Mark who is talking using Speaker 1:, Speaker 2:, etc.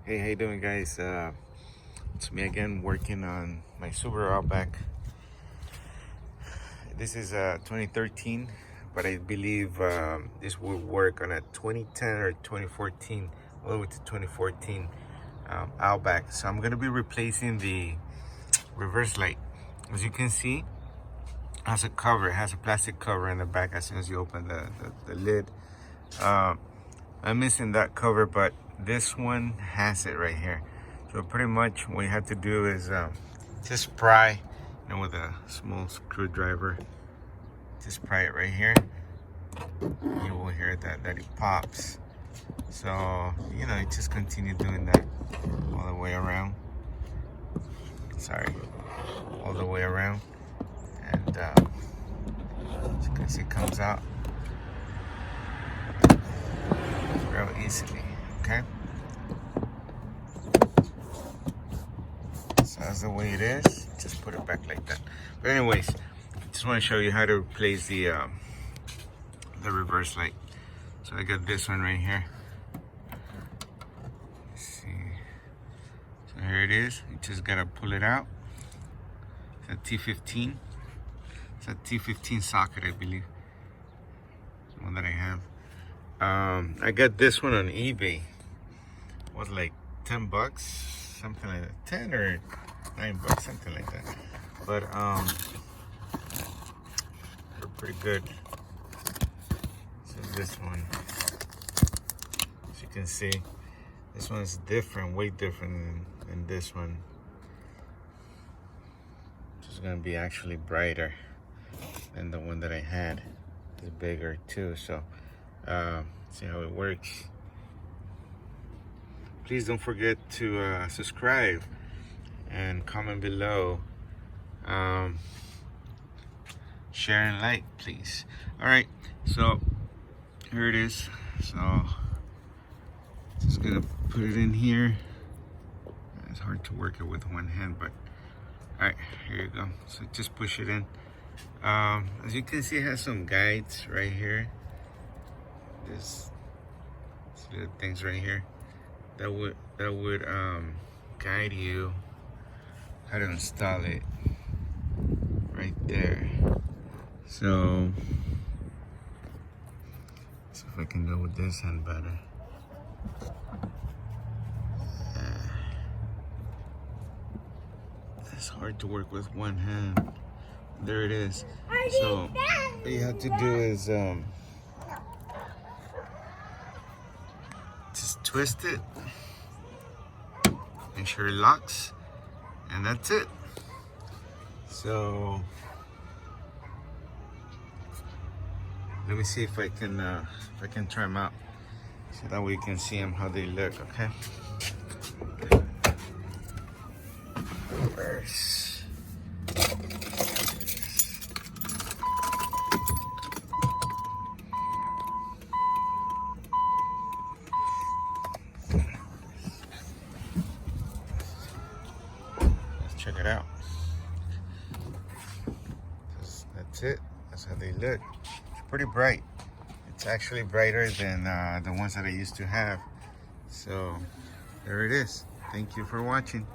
Speaker 1: Hey, how you doing, guys? It's me again, working on my Subaru Outback. This is 2013, but I believe this will work on a 2010 or 2014, all the way to 2014 Outback. So I'm gonna be replacing the reverse light. As you can see, it has a cover. It has a plastic cover in the back. As soon as you open the lid, I'm missing that cover, but this one has it right here. So pretty much what you have to do is just pry, with a small screwdriver. Just pry it right here. You will hear that it pops. So you just continue doing that all the way around. Sorry, all the way around, and as you can see, it comes out real easily. Okay. So that's the way it is. Just put it back like that. But anyways, just want to show you how to replace the reverse light. So I got this one right here. Let's see. So here it is. You just gotta pull it out. It's a T15. It's a T15 socket, I believe. The one that I have. I got this one on eBay. It was like 10 bucks, something like that. 10 or 9 bucks, something like that. But they're pretty good. So this one, as you can see, this one's different, way different than this one. It's gonna be actually brighter than the one that I had. It's bigger too. So see how it works. Please don't forget to subscribe and comment below. Share and like, please. All right, so here it is. So just gonna put it in here. It's hard to work it with one hand, but all right, here you go. So just push it in. As you can see, it has some guides right here. This little things right here that would guide you how to install it right there. So if I can go with this hand better. It's hard to work with one hand. There it is. So what you have to do is just twist it, make sure it locks, and that's it. So let me see if I can try them out, so that way you can see them how they look. Okay. Reverse. Check it out. That's it. That's how they look. It's pretty bright. It's actually brighter than the ones that I used to have. So there it is. Thank you for watching.